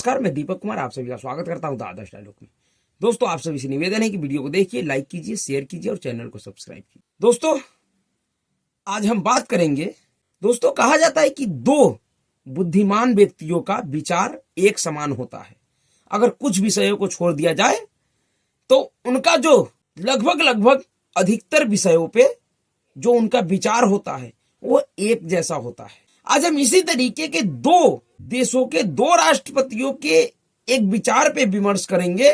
नमस्कार, मैं दीपक कुमार आप सभी का स्वागत करता हूं द आदर्श डायलॉग में। दोस्तों, आप सभी से निवेदन है कि वीडियो को देखिए, लाइक कीजिए, शेयर कीजिए और चैनल को सब्सक्राइब कीजिए। दोस्तों, आज हम बात करेंगे। दोस्तों, कहा जाता है कि दो बुद्धिमान व्यक्तियों का विचार एक समान होता है। अगर कुछ विषयों को छोड़ दिया जाए तो उनका जो लगभग अधिकतर विषयों पे जो उनका विचार होता है वो एक जैसा होता है। आज हम इसी तरीके के दो देशों के दो राष्ट्रपतियों के एक विचार पे विमर्श करेंगे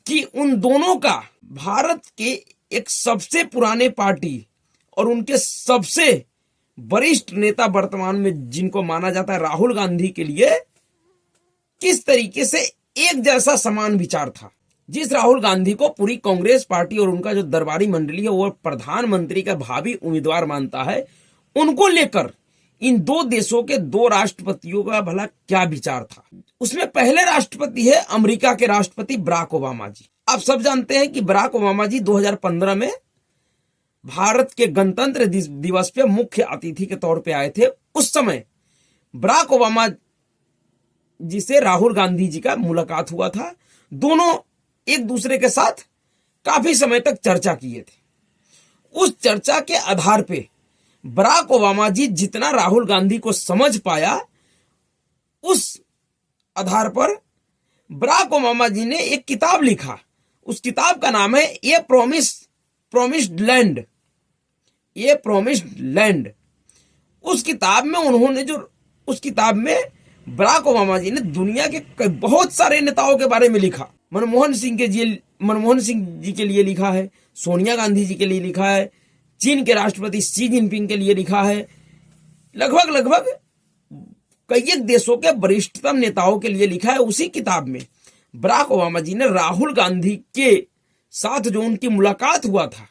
कि उन दोनों का भारत के एक सबसे पुराने पार्टी और उनके सबसे वरिष्ठ नेता वर्तमान में जिनको माना जाता है राहुल गांधी के लिए किस तरीके से एक जैसा समान विचार था। जिस राहुल गांधी को पूरी कांग्रेस पार्टी और उनका जो दरबारी मंडली है वो प्रधानमंत्री का भावी उम्मीदवार मानता है, उनको लेकर इन दो देशों के दो राष्ट्रपतियों का भला क्या विचार था। उसमें पहले राष्ट्रपति है अमेरिका के राष्ट्रपति बराक ओबामा जी। आप सब जानते हैं कि बराक ओबामा जी 2015 में भारत के गणतंत्र दिवस पे मुख्य अतिथि के तौर पे आए थे। उस समय बराक ओबामा जी से राहुल गांधी जी का मुलाकात हुआ था। दोनों एक दूसरे के साथ काफी समय तक चर्चा किए थे। उस चर्चा के आधार पे बराक ओबामा जी जितना राहुल गांधी को समझ पाया, उस आधार पर बराक ओबामा जी ने एक किताब लिखा। उस किताब का नाम है ए प्रोमिस्ड लैंड। ये प्रोमिस्ड लैंड। उस किताब में बराक ओबामा जी ने दुनिया के बहुत सारे नेताओं के बारे में लिखा। मनमोहन सिंह जी के लिए लिखा है, सोनिया गांधी जी के लिए लिखा है, चीन के राष्ट्रपति शी जिनपिंग के लिए लिखा है, लगभग कई देशों के वरिष्ठतम नेताओं के लिए लिखा है। उसी किताब में बराक ओबामा जी ने राहुल गांधी के साथ जो उनकी मुलाकात हुआ था,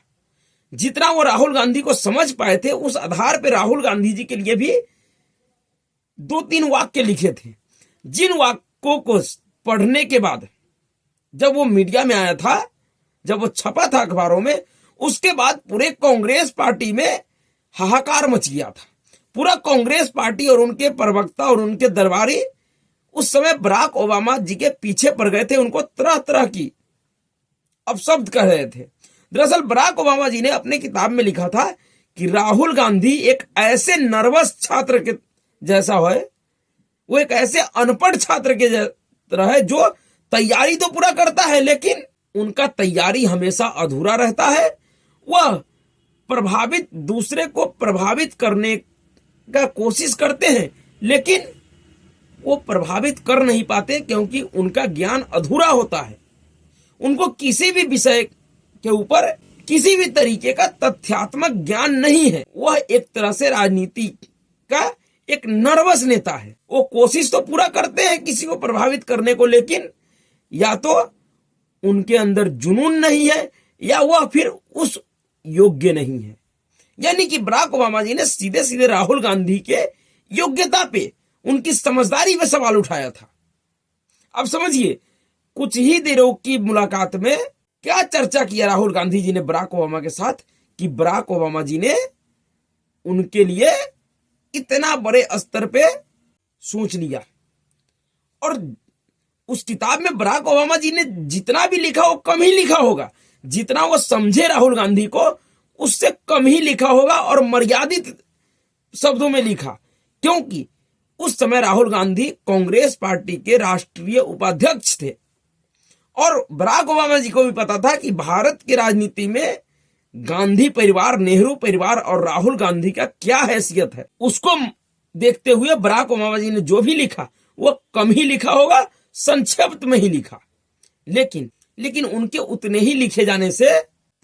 जितना वो राहुल गांधी को समझ पाए थे, उस आधार पर राहुल गांधी जी के लिए भी 2-3 वाक्य लिखे थे। जिन वाक्यों को पढ़ने के बाद जब वो मीडिया में आया था, जब वो छपा था अखबारों में, उसके बाद पूरे कांग्रेस पार्टी में हाहाकार मच गया था। पूरा कांग्रेस पार्टी और उनके प्रवक्ता और उनके दरबारी उस समय बराक ओबामा जी के पीछे पड़ गए थे। उनको तरह तरह की अपशब्द कह रहे थे। दरअसल बराक ओबामा जी ने अपने किताब में लिखा था कि राहुल गांधी एक ऐसे नर्वस छात्र के जैसा है, वो एक ऐसे अनपढ़ छात्र के तरह है जो तैयारी तो पूरा करता है लेकिन उनका तैयारी हमेशा अधूरा रहता है। वह दूसरे को प्रभावित करने का कोशिश करते हैं लेकिन वो प्रभावित कर नहीं पाते क्योंकि उनका ज्ञान अधूरा होता है। उनको किसी भी विषय के ऊपर किसी भी तरीके का तथ्यात्मक ज्ञान नहीं है। वह एक तरह से राजनीति का एक नर्वस नेता है। वो कोशिश तो पूरा करते हैं किसी को प्रभावित करने को, लेकिन या तो उनके अंदर जुनून नहीं है या वह फिर उस योग्य नहीं है। यानी कि बराक ओबामा जी ने सीधे सीधे राहुल गांधी के योग्यता पे, उनकी समझदारी पे सवाल उठाया था। अब समझिए, कुछ ही देरों की मुलाकात में क्या चर्चा किया राहुल गांधी जी ने बराक ओबामा के साथ कि बराक ओबामा जी ने उनके लिए इतना बड़े स्तर पे सोच लिया। और उस किताब में बराक ओबामा जी ने जितना भी लिखा वो कम ही लिखा होगा। जितना वो समझे राहुल गांधी को उससे कम ही लिखा होगा और मर्यादित शब्दों में लिखा, क्योंकि उस समय राहुल गांधी कांग्रेस पार्टी के राष्ट्रीय उपाध्यक्ष थे और बराक ओबामा जी को भी पता था कि भारत की राजनीति में गांधी परिवार, नेहरू परिवार और राहुल गांधी का क्या हैसियत है। उसको देखते हुए बराक ओबामा जी ने जो भी लिखा वो कम ही लिखा होगा, संक्षिप्त में ही लिखा। लेकिन उनके उतने ही लिखे जाने से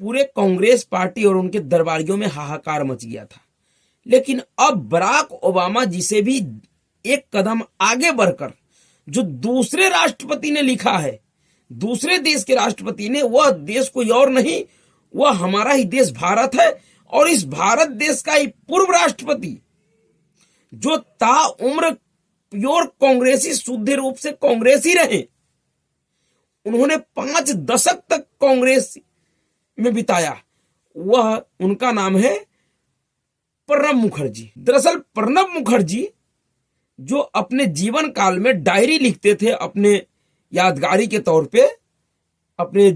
पूरे कांग्रेस पार्टी और उनके दरबारियों में हाहाकार मच गया था। लेकिन अब बराक ओबामा जी से भी एक कदम आगे बढ़कर जो दूसरे राष्ट्रपति ने लिखा है, दूसरे देश के राष्ट्रपति ने, वह देश कोई और नहीं, वह हमारा ही देश भारत है। और इस भारत देश का ही पूर्व राष्ट्रपति जो ताउम्र प्योर कांग्रेसी, शुद्ध रूप से कांग्रेसी रहे, उन्होंने 5 दशक तक कांग्रेस में बिताया, वह उनका नाम है प्रणब मुखर्जी। दरअसल प्रणब मुखर्जी जो अपने जीवन काल में डायरी लिखते थे अपने यादगारी के तौर पे, अपने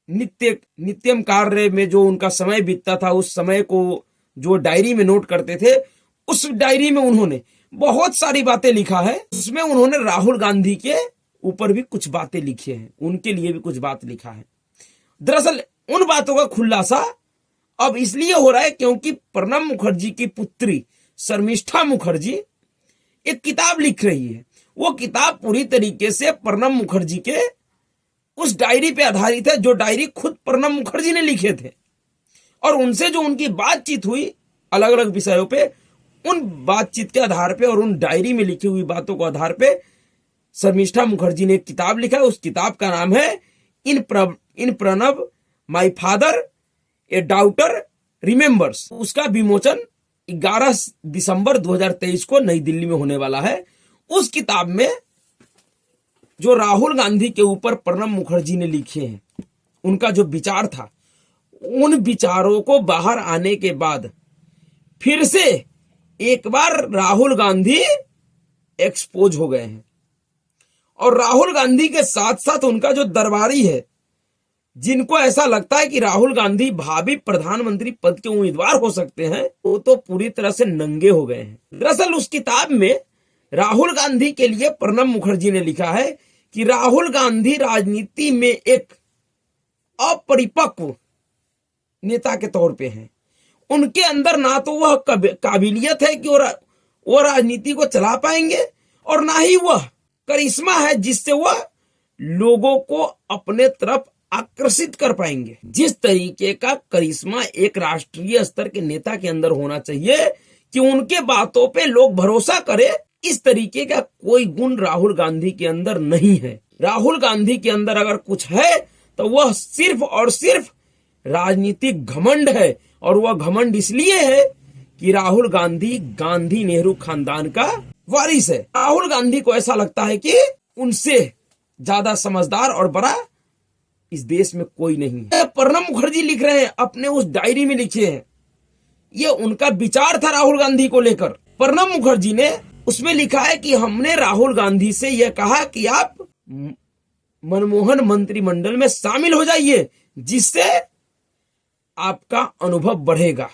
नित्यम कार्य में जो उनका समय बीतता था उस समय को जो डायरी में नोट करते थे, उस डायरी में उन्होंने बहुत सारी बातें लिखा है। उसमें उन्होंने राहुल गांधी के ऊपर भी कुछ बातें लिखी हैं, उनके लिए भी कुछ बात लिखा है। दरअसल उन बातों का खुलासा अब इसलिए हो रहा है क्योंकि प्रणब मुखर्जी की पुत्री शर्मिष्ठा मुखर्जी एक किताब लिख रही है। वो किताब पूरी तरीके से प्रणब मुखर्जी के उस डायरी पे आधारित है जो डायरी खुद प्रणब मुखर्जी ने लिखे थे, और उनसे जो उनकी बातचीत हुई अलग अलग विषयों पे, उन बातचीत के आधार पे और उन डायरी में लिखी हुई बातों के आधार पे शर्मिष्ठा मुखर्जी ने एक किताब लिखा है। उस किताब का नाम है in Pranab my father a daughter remembers. उसका विमोचन 11 दिसंबर 2023 को नई दिल्ली में होने वाला है। उस किताब में जो राहुल गांधी के ऊपर प्रणब मुखर्जी ने लिखे हैं, उनका जो विचार था, उन विचारों को बाहर आने के बाद फिर से एक बार राहुल गांधी एक्सपोज हो गए हैं। और राहुल गांधी के साथ साथ उनका जो दरबारी है, जिनको ऐसा लगता है कि राहुल गांधी भावी प्रधानमंत्री पद के उम्मीदवार हो सकते हैं, वो तो पूरी तरह से नंगे हो गए हैं। दरअसल उस किताब में राहुल गांधी के लिए प्रणब मुखर्जी ने लिखा है कि राहुल गांधी राजनीति में एक अपरिपक्व नेता के तौर पे हैं। उनके अंदर ना तो वह काबिलियत है कि वो राजनीति को चला पाएंगे, और ना ही वह करिश्मा है जिससे वह लोगों को अपने तरफ आकर्षित कर पाएंगे। जिस तरीके का करिश्मा एक राष्ट्रीय स्तर के नेता के अंदर होना चाहिए कि उनके बातों पे लोग भरोसा करे, इस तरीके का कोई गुण राहुल गांधी के अंदर नहीं है। राहुल गांधी के अंदर अगर कुछ है तो वह सिर्फ और सिर्फ राजनीतिक घमंड है, और वह घमंड इसलिए है कि राहुल गांधी गांधी नेहरू खानदान का वारिस है। राहुल गांधी को ऐसा लगता है कि उनसे ज्यादा समझदार और बड़ा इस देश में कोई नहीं है। प्रणब मुखर्जी लिख रहे हैं, अपने उस डायरी में लिखे हैं, ये उनका विचार था राहुल गांधी को लेकर। प्रणब मुखर्जी ने उसमें लिखा है कि हमने राहुल गांधी से यह कहा कि आप मनमोहन मंत्रिमंडल में शामिल हो जाइए, जिससे आपका अनुभव बढ़ेगा,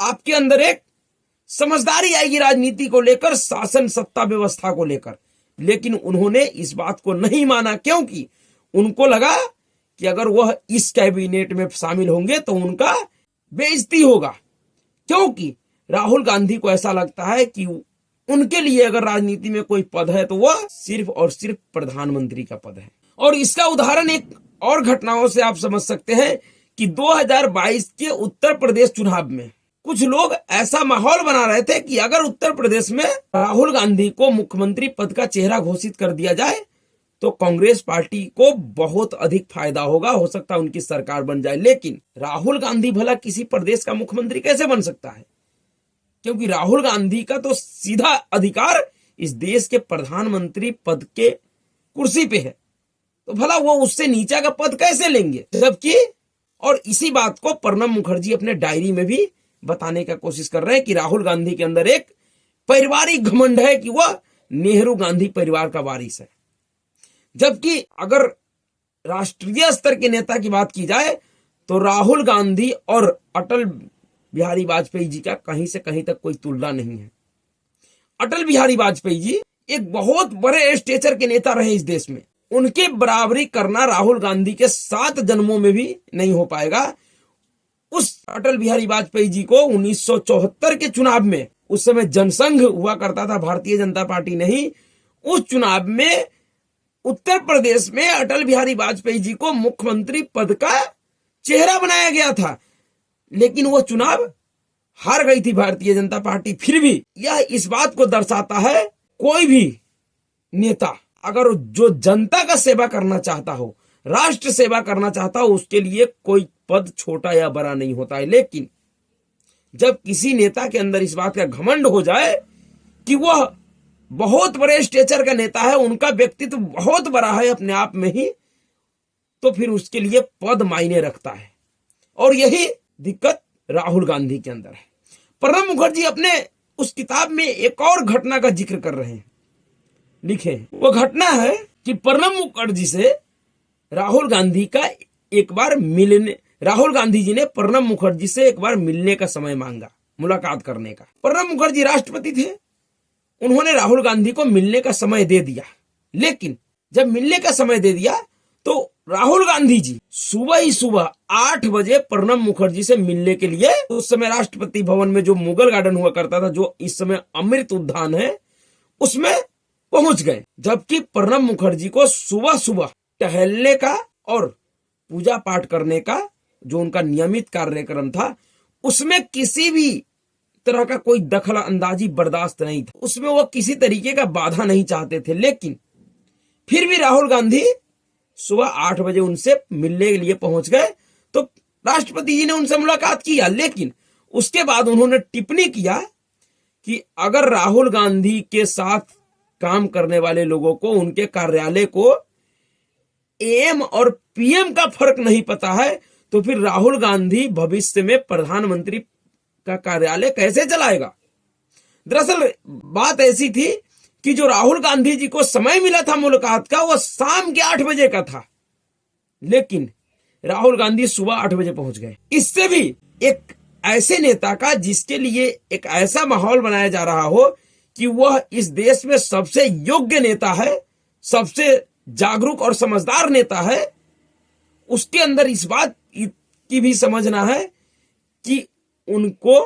आपके अंदर एक समझदारी आएगी राजनीति को लेकर, शासन सत्ता व्यवस्था को लेकर। लेकिन उन्होंने इस बात को नहीं माना, क्योंकि उनको लगा कि अगर वह इस कैबिनेट में शामिल होंगे तो उनका बेइज्जती होगा, क्योंकि राहुल गांधी को ऐसा लगता है कि उनके लिए अगर राजनीति में कोई पद है तो वह सिर्फ और सिर्फ प्रधानमंत्री का पद है। और इसका उदाहरण एक और घटनाओं से आप समझ सकते हैं कि 2022 के उत्तर प्रदेश चुनाव में कुछ लोग ऐसा माहौल बना रहे थे कि अगर उत्तर प्रदेश में राहुल गांधी को मुख्यमंत्री पद का चेहरा घोषित कर दिया जाए तो कांग्रेस पार्टी को बहुत अधिक फायदा होगा, हो सकता है उनकी सरकार बन जाए। लेकिन राहुल गांधी भला किसी प्रदेश का मुख्यमंत्री कैसे बन सकता है, क्योंकि राहुल गांधी का तो सीधा अधिकार इस देश के प्रधानमंत्री पद के कुर्सी पे है, तो भला वो उससे नीचे का पद कैसे लेंगे। जबकि और इसी बात को प्रणब मुखर्जी अपने डायरी में भी बताने का कोशिश कर रहे हैं कि राहुल गांधी के अंदर एक पारिवारिक घमंड है कि वह नेहरू गांधी परिवार का वारिस है। जबकि अगर राष्ट्रीय स्तर के नेता की बात की जाए तो राहुल गांधी और अटल बिहारी वाजपेयी जी का कहीं से कहीं तक कोई तुलना नहीं है। अटल बिहारी वाजपेयी जी एक बहुत बड़े स्टेचर के नेता रहे इस देश में, उनके बराबरी करना राहुल गांधी के 7 जन्मों में भी नहीं हो पाएगा। उस अटल बिहारी वाजपेयी जी को 1974 के चुनाव में, उस समय जनसंघ हुआ करता था, भारतीय जनता पार्टी नहीं, उस चुनाव में उत्तर प्रदेश में अटल बिहारी वाजपेयी जी को मुख्यमंत्री पद का चेहरा बनाया गया था, लेकिन वो चुनाव हार गई थी भारतीय जनता पार्टी। फिर भी यह इस बात को दर्शाता है, कोई भी नेता अगर जो जनता का सेवा करना चाहता हो, राष्ट्र सेवा करना चाहता हो, उसके लिए कोई पद छोटा या बड़ा नहीं होता है। लेकिन जब किसी नेता के अंदर इस बात का घमंड हो जाए कि वह बहुत बड़े स्टेचर का नेता है, उनका व्यक्तित्व बहुत बड़ा है अपने आप में ही, तो फिर उसके लिए पद मायने रखता है। और यही दिक्कत राहुल गांधी के अंदर है। प्रणब मुखर्जी अपने उस किताब में एक और घटना का जिक्र कर रहे हैं, लिखे। वो घटना है कि प्रणब मुखर्जी से राहुल गांधी का एक बार मिलने, राहुल गांधी जी ने प्रणब मुखर्जी से एक बार मिलने का समय मांगा, मुलाकात करने का। प्रणब मुखर्जी राष्ट्रपति थे, उन्होंने राहुल गांधी को मिलने का समय दे दिया। लेकिन जब मिलने का समय दे दिया तो राहुल गांधी जी सुबह ही सुबह 8 बजे प्रणब मुखर्जी से मिलने के लिए, उस समय राष्ट्रपति भवन में जो मुगल गार्डन हुआ करता था, जो इस समय अमृत उद्यान है, उसमें पहुंच गए। जबकि प्रणब मुखर्जी को सुबह सुबह टहलने का और पूजा पाठ करने का जो उनका नियमित कार्यक्रम था, उसमें किसी भी तरह का कोई दखल अंदाजी बर्दाश्त नहीं था, उसमें वो किसी तरीके का बाधा नहीं चाहते थे। लेकिन फिर भी राहुल गांधी सुबह 8 बजे उनसे मिलने के लिए पहुंच गए। तो राष्ट्रपति जी ने उनसे मुलाकात किया, लेकिन उसके बाद उन्होंने टिप्पणी किया कि अगर राहुल गांधी के साथ काम करने वाले लोगों को, उनके कार्यालय को एम और पीएम का फर्क नहीं पता है, तो फिर राहुल गांधी भविष्य में प्रधानमंत्री का कार्यालय कैसे चलाएगा। दरअसल बात ऐसी थी कि जो राहुल गांधी जी को समय मिला था मुलाकात का, वो शाम के 8 बजे का था, लेकिन राहुल गांधी सुबह 8 बजे पहुंच गए। इससे भी एक ऐसे नेता का जिसके लिए एक ऐसा माहौल बनाया जा रहा हो कि वह इस देश में सबसे योग्य नेता है, सबसे जागरूक और समझदार नेता है, उसके अंदर इस बात की भी समझना है कि उनको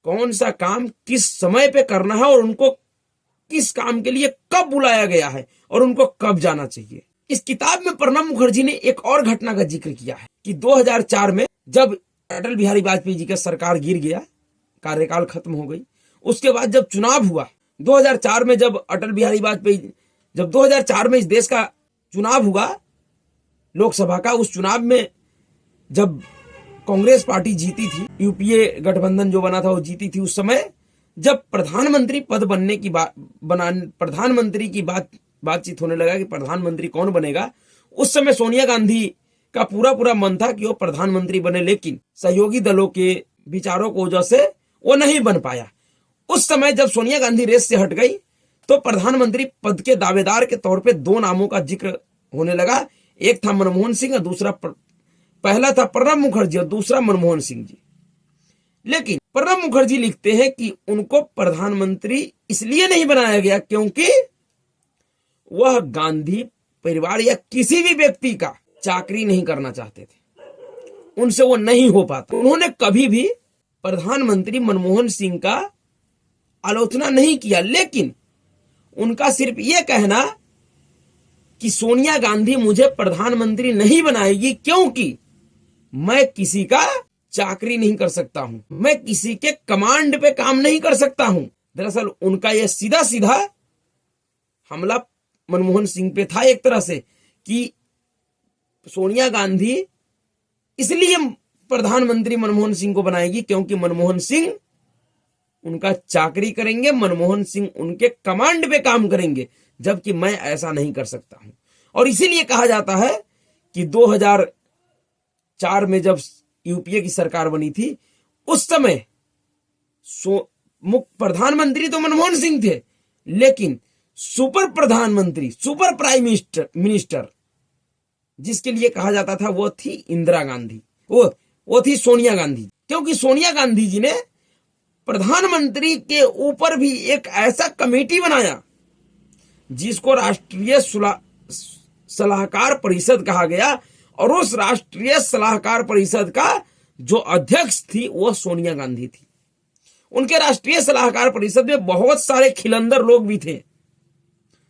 कौन सा काम किस समय पे करना है और उनको किस काम के लिए कब बुलाया गया है और उनको कब जाना चाहिए। इस किताब में प्रणब मुखर्जी ने एक और घटना का जिक्र किया है कि 2004 में जब अटल बिहारी वाजपेयी जी का सरकार गिर गया, कार्यकाल खत्म हो गई, उसके बाद जब चुनाव हुआ 2004 में, जब अटल बिहारी वाजपेयी, जब 2004 में इस देश का चुनाव हुआ लोकसभा का, उस चुनाव में जब कांग्रेस पार्टी जीती थी, यूपीए गठबंधन जो बना था वो जीती थी, उस समय जब प्रधानमंत्री पद बनने की प्रधानमंत्री की बातचीत होने लगा कि प्रधानमंत्री कौन बनेगा, उस समय सोनिया गांधी का पूरा मन था कि वो प्रधानमंत्री बने, लेकिन सहयोगी दलों के विचारों को वजह से वो नहीं बन पाया। उस समय जब सोनिया गांधी रेस से हट गई तो प्रधानमंत्री पद के दावेदार के तौर पे 2 नामों का जिक्र होने लगा। एक था मनमोहन सिंह और दूसरा, पहला था प्रणब मुखर्जी और दूसरा मनमोहन सिंह जी। लेकिन प्रणब मुखर्जी लिखते हैं कि उनको प्रधानमंत्री इसलिए नहीं बनाया गया क्योंकि वह गांधी परिवार या किसी भी व्यक्ति का चाकरी नहीं करना चाहते थे, उनसे वो नहीं हो पाता। उन्होंने कभी भी प्रधानमंत्री मनमोहन सिंह का आलोचना नहीं किया, लेकिन उनका सिर्फ ये कहना कि सोनिया गांधी मुझे प्रधानमंत्री नहीं बनाएगी क्योंकि मैं किसी का चाकरी नहीं कर सकता हूं, मैं किसी के कमांड पे काम नहीं कर सकता हूं। दरअसल उनका यह सीधा सीधा हमला मनमोहन सिंह पे था एक तरह से कि सोनिया गांधी इसलिए प्रधानमंत्री मनमोहन सिंह को बनाएगी क्योंकि मनमोहन सिंह उनका चाकरी करेंगे, मनमोहन सिंह उनके कमांड पे काम करेंगे, जबकि मैं ऐसा नहीं कर सकता हूं। और इसीलिए कहा जाता है कि 2004 में जब यूपीए की सरकार बनी थी, उस समय प्रधानमंत्री तो मनमोहन सिंह थे, लेकिन सुपर प्रधानमंत्री, सुपर प्राइम मिनिस्टर जिसके लिए कहा जाता था वो थी इंदिरा गांधी, वो थी सोनिया गांधी। क्योंकि सोनिया गांधी जी ने प्रधानमंत्री के ऊपर भी एक ऐसा कमेटी बनाया जिसको राष्ट्रीय सलाहकार परिषद कहा गया, और उस राष्ट्रीय सलाहकार परिषद का जो अध्यक्ष थी वो सोनिया गांधी थी। उनके राष्ट्रीय सलाहकार परिषद में बहुत सारे खिलंदर लोग भी थे,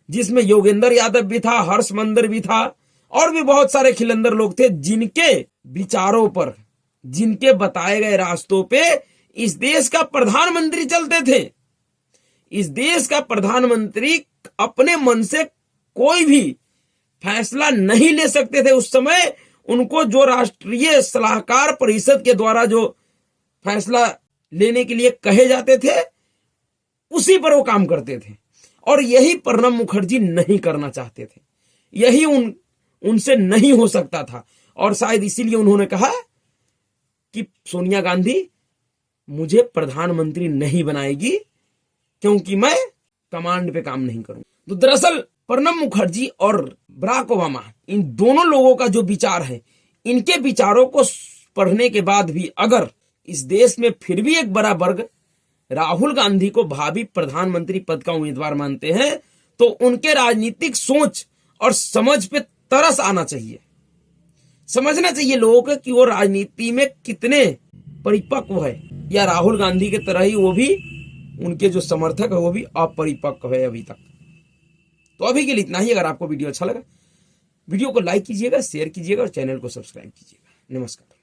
जिसमें योगेंद्र यादव भी था, हर्ष मंदर भी था, और भी बहुत सारे खिलंदर लोग थे जिनके विचारों पर, जिनके बताए गए रास्तों पे इस देश का प्रधानमंत्री चलते थे। इस देश का प्रधानमंत्री अपने मन से कोई भी फैसला नहीं ले सकते थे। उस समय उनको जो राष्ट्रीय सलाहकार परिषद के द्वारा जो फैसला लेने के लिए कहे जाते थे उसी पर वो काम करते थे, और यही प्रणब मुखर्जी नहीं करना चाहते थे, यही उनसे नहीं हो सकता था। और शायद इसीलिए उन्होंने कहा कि सोनिया गांधी मुझे प्रधानमंत्री नहीं बनाएगी क्योंकि मैं कमांड पे काम नहीं करूं। तो दरअसल प्रणब मुखर्जी और बराक ओबामा, इन दोनों लोगों का जो विचार है, इनके विचारों को पढ़ने के बाद भी अगर इस देश में फिर भी एक बड़ा वर्ग राहुल गांधी को भावी प्रधानमंत्री पद का उम्मीदवार मानते हैं, तो उनके राजनीतिक सोच और समझ पे तरस आना चाहिए। समझना चाहिए लोगों को कि वो राजनीति में कितने परिपक्व है, या राहुल गांधी के तरह ही वो भी, उनके जो समर्थक है वो भी अपरिपक्व है अभी तक। तो अभी के लिए इतना ही। अगर आपको वीडियो अच्छा लगा, वीडियो को लाइक कीजिएगा, शेयर कीजिएगा और चैनल को सब्सक्राइब कीजिएगा। नमस्कार।